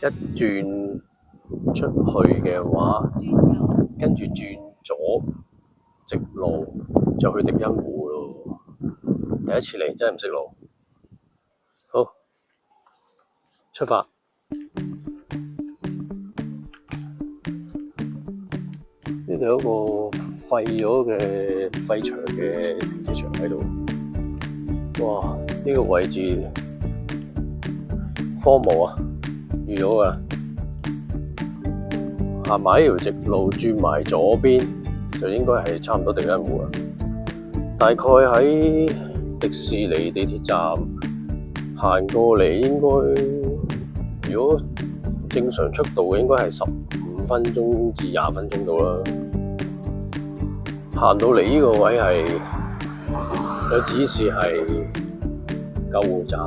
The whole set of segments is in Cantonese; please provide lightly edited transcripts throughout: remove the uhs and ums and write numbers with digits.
一轉出去嘅話，跟住轉左直路就去迪欣湖咯。第一次嚟真係唔識路。好，出發。呢度有一個廢咗嘅廢場嘅停車場喺度。哇！呢個位置荒蕪啊，預咗噶。行埋呢條直路轉埋左邊，就應該係差唔多迪欣湖啦。大概喺迪士尼地鐵站行過嚟，應該如果正常速度應該係15分鐘至20分鐘到啦。行到嚟呢個位係有指示係救護站，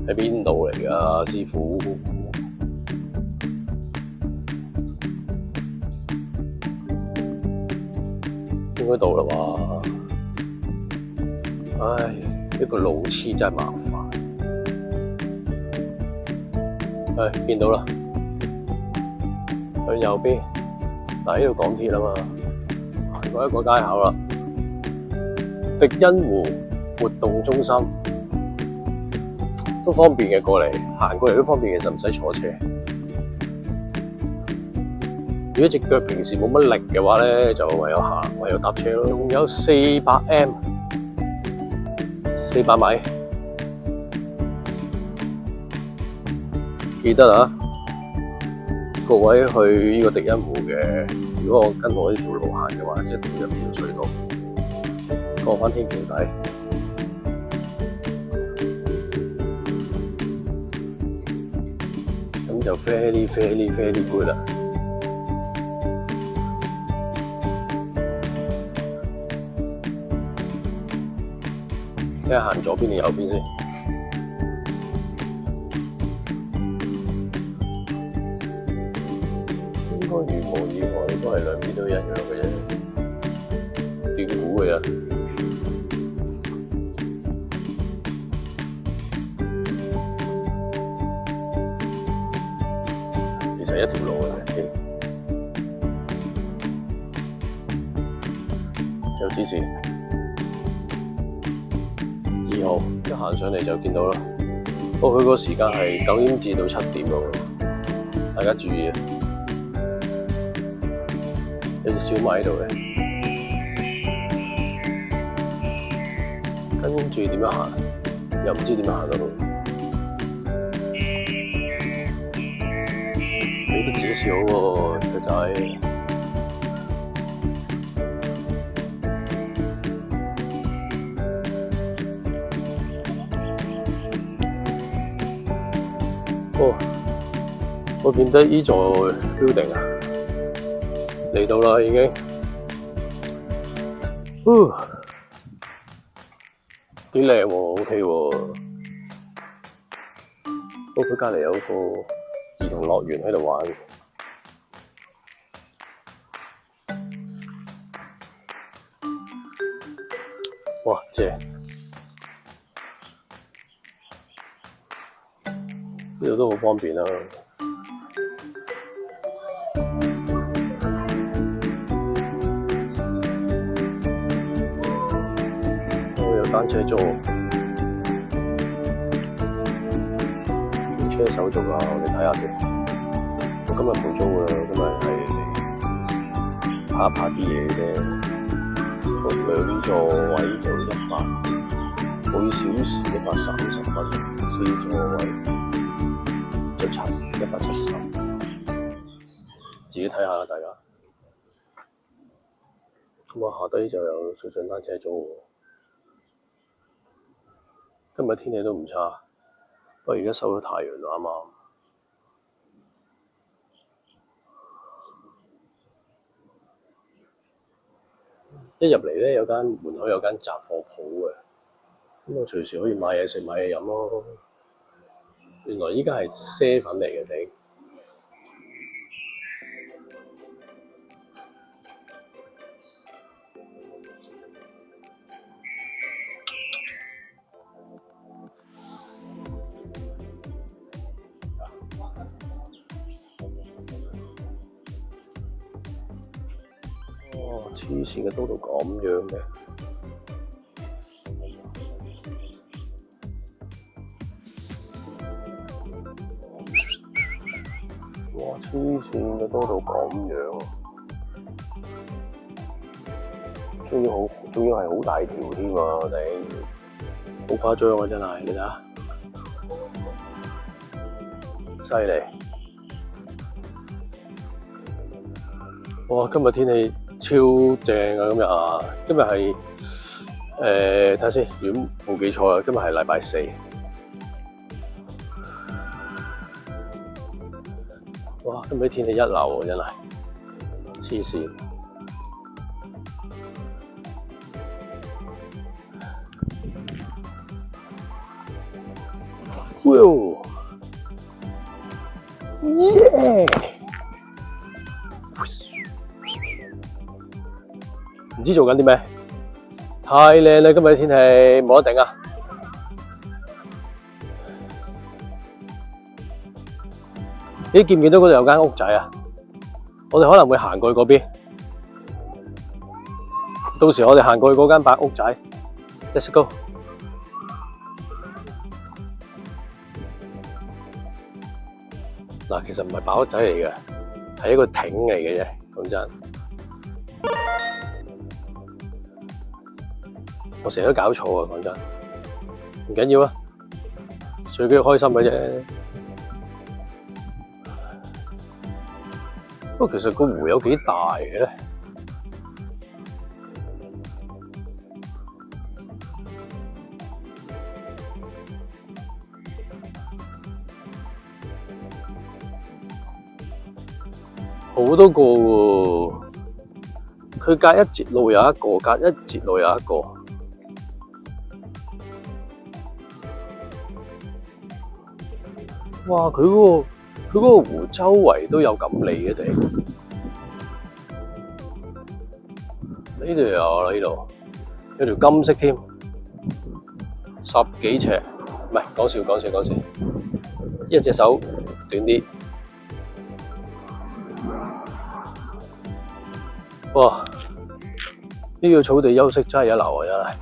喺邊度嚟㗎，師傅？應該到啦啩？唉，呢個路痴真係麻煩。唉，見到啦，向右邊。嗱，呢度港鐵啊嘛，行過一個街口啦。迪欣湖活動中心都方便嘅，過嚟行過嚟都方便，其實唔使坐車。如果隻腳平時冇乜力嘅話咧，就唯有行，唯有搭車咯。仲有400 米，記得啊！各位去呢個迪欣湖嘅，如果我跟我呢條路行嘅話，即係入條隧道，過返天橋底，咁就 very good 啦。睇下行左邊定右邊先。應該如無意外，都係兩邊都一樣嘅啫，斷估嘅啫。其實一條路嘅，有指示。2號一行上嚟就見到啦。不過佢個時間係9點至到7點喎，大家注意啊！有隻小米喺度嘅，跟住點樣行？又唔知點樣行到。俾啲指示好喎，雀仔。我見得呢座 building 啊，嚟到啦已經。幾靚喎 ，OK 喎。不過佢隔離有個兒童樂園喺度玩。哇，正！呢度都好方便啦。單車租，租車手續啊，我哋睇下先。我今日冇租㗎，今日係嚟拍一拍啲嘢啫。2座位就100，每小時130蚊，4座位就170，自己睇下啦，大家。咁啊，下低就有水上單車租。今日天氣都唔差，不過而家收咗太陽啦，啱啱。一入嚟咧，門口有間雜貨鋪嘅，咁我隨時可以買嘢食買嘢飲咯。原來依家係7嚟嘅頂。黐線嘅多到咁樣嘅，哇！黐線嘅多到咁樣，仲要係好大條添啊！頂，好誇張啊！真係，你睇下，犀利！哇！今日天氣超正啊！今日係睇下先，如果冇記錯啊，今日係禮拜四。哇！今日天氣一流啊，真係黐線。哇！耶！唔知做緊啲咩？太靚啦！今日天氣冇得頂啊！你見唔見到嗰度有間屋仔啊？我哋可能會行過去嗰邊。到時我哋行過去嗰間白屋仔 ，Let's go。嗱，其實唔係白屋仔嚟嘅，係一個艇嚟嘅啫。講真，我成日都搞錯啊！講真，唔緊要啊，最緊要開心嘅啫。不過其實個湖有幾大嘅咧？好多個喎，佢隔一節路有一個，隔一節路有一個。哇！佢嗰個湖周圍都有錦鯉嘅地，呢度有啦，呢度有條金色添，10幾尺，唔係講笑，一隻手短啲。哇！呢個草地休息真係一流啊，真係。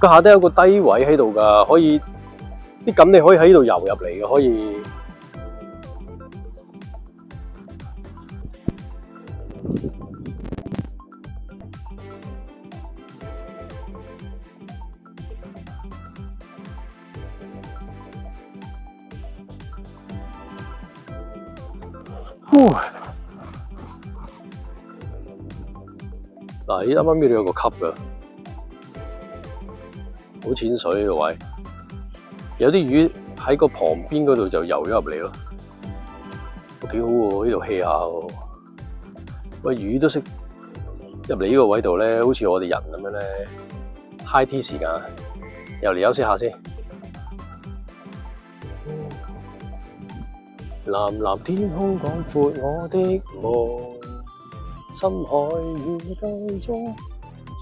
佢下底有個低位喺度㗎，可以啲錦鯉可以喺度游入嚟嘅，可以。嗱，啱啱呢度有個級㗎。好淺水嘅位，有啲魚喺個旁邊嗰度就游咗入嚟咯，都幾好喎！呢度 hea 下喎，喂，魚都識入嚟呢個位度咧，好似我哋人咁樣咧 ，high tea 時間，又嚟休息下先。藍藍天空廣闊我的夢，深海魚缸中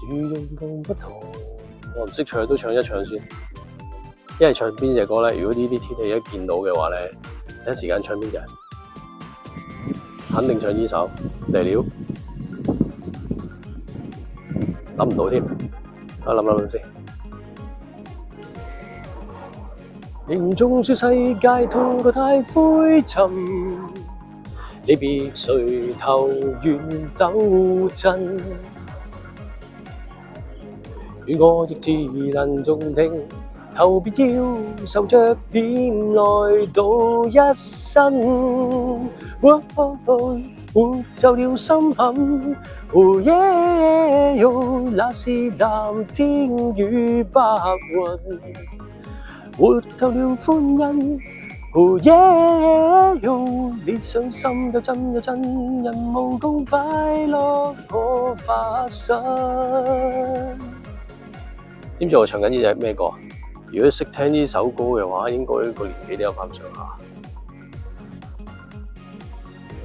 主人共不同。我唔識唱都唱一唱先，一係唱邊隻歌咧？如果呢啲天氣一見到嘅話咧，第一時間唱邊隻？肯定唱呢首嚟了，諗唔到添，我諗先。形中說世界痛過太灰沉，你別垂頭願抖震。願我亦自能中定，頭別要受着點來到一生。活就了心坎，那是藍天與白雲。活透了歡欣，你傷心又真，人無共快樂可發生。知唔知我唱緊呢隻咩歌？如果識聽呢首歌嘅話，應該個年紀都有翻上下。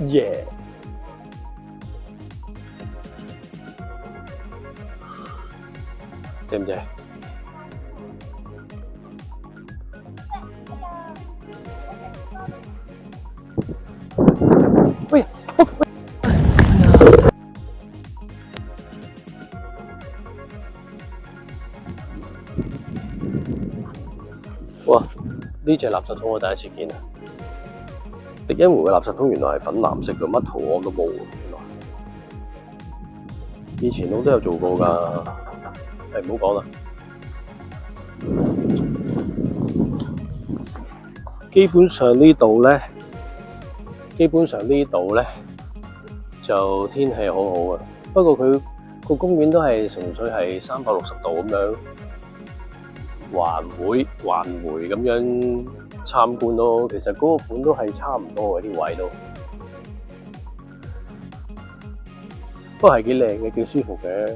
耶！知唔知？哇！呢隻垃圾桶我第一次見啊！迪欣湖嘅垃圾桶原來係粉藍色嘅，乜圖案都冇喎。原來以前我都有做過㗎，唔好講啦。基本上呢度咧就天氣好好啊。不過佢個公園都係純粹係360度咁樣環迴咁樣參觀咯。其實嗰個款都係差唔多嘅，啲位都不過係幾靚嘅，幾舒服嘅。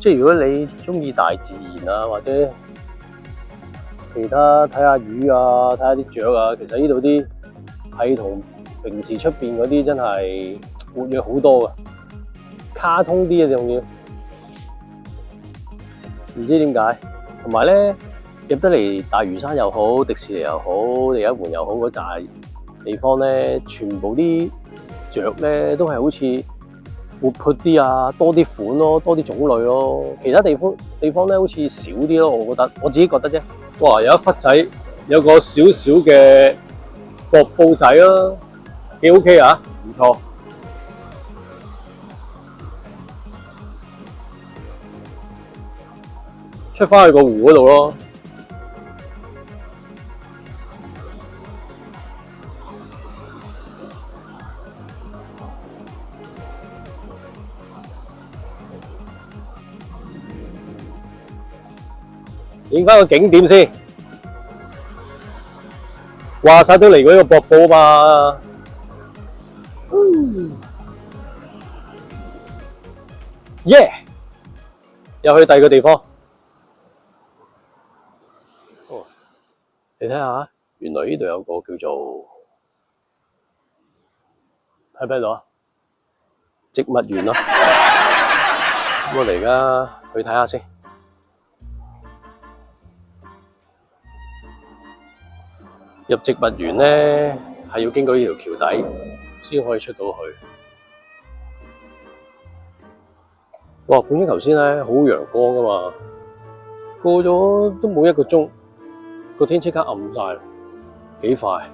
即係如果你中意大自然啊，或者其他睇下魚啊，睇下啲雀啊，其實呢度啲係同平時出邊嗰啲真係活躍好多㗎，卡通啲嘅仲要，唔知點解。同埋咧入得嚟大嶼山又好，迪士尼又好，利一門又好，嗰紮地方咧，全部啲雀咧都係好似活潑啲啊，多啲款咯，多啲種類咯。其他地方咧好似少啲咯，我自己覺得啫。哇！有一忽仔，有個少少嘅瀑布仔咯，幾 OK 啊，唔錯。出返去個湖嗰度咯。影返個景點先，話晒都嚟過呢個瀑布嘛。耶！又去第二個地方。哦，你睇下，原來呢度有個叫做睇唔睇到啊？植物園咯。咁我哋而家去睇下先。入植物園咧，係要經過呢條橋底先可以出到去。哇！本身頭先咧好陽光噶嘛，過咗都冇1個鐘，個天即刻暗晒啦，幾快！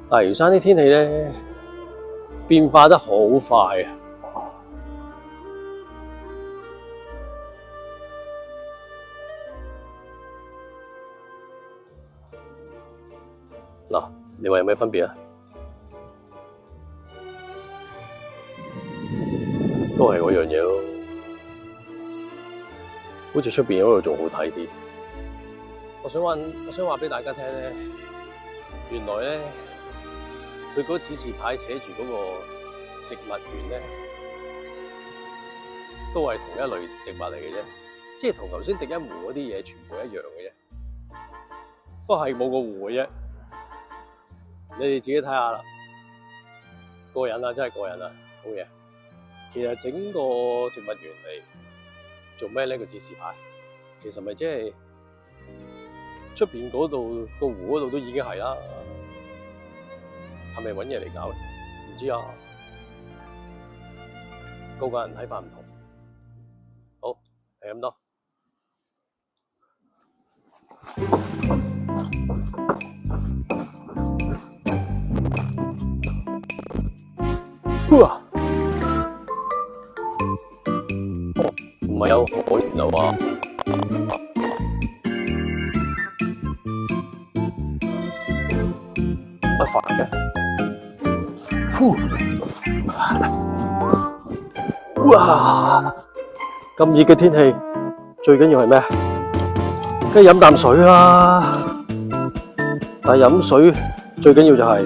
大嶼山啲天氣咧變化得好快啊！嗱，你話有咩分別啊？都係嗰樣嘢咯，好似出邊嗰度仲好睇啲。我想話俾大家聽咧，原來咧佢嗰個指示牌寫住嗰個植物園咧，都係同一類植物嚟嘅啫，即係同頭先迪欣湖嗰啲嘢全部一樣嘅啫，不過係冇個湖嘅啫。你哋自己睇下啦，過癮啊，真係過癮啊，好嘢！其實整個植物園嚟做咩呢？個指示牌其實咪即係出邊嗰度個湖嗰度都已經係啦，係咪揾嘢嚟搞？唔知啊，個個人睇法唔同。好，係咁多。唔係有海豚啊！乜煩嘅？哇！咁熱嘅天氣，最緊要係咩？梗係飲啖水啦！但係飲水最緊要就係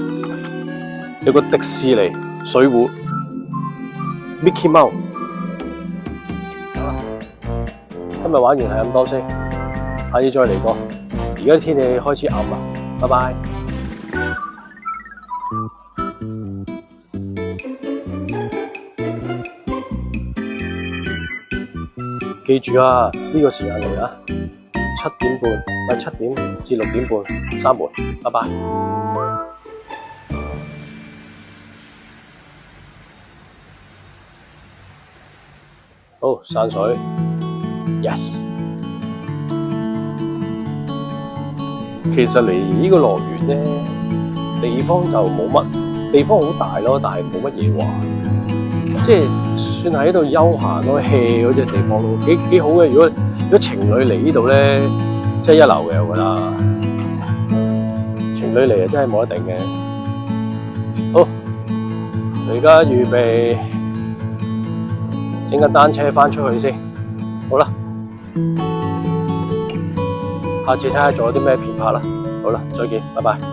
有個迪士尼水壺 ，Mickey Mouse。今日玩完係咁多先，下次再嚟過。而家天氣開始暗啦，拜拜。記住啊，呢個時間嚟啊，7點半，7點至6點半3門，拜拜。好，散水。Yes。其實嚟呢個樂園咧，地方就冇乜，地方好大咯，但係冇乜嘢玩，即係算係喺度休閒咯 hea 嗰隻地方咯，幾好嘅。如果情侶嚟呢度咧，即係一流嘅，我覺得。情侶嚟啊，真係冇得頂嘅。好，我而家預備整架單車翻出去先。好啦，下次睇下仲有啲咩片拍啦。好啦，再見，拜拜。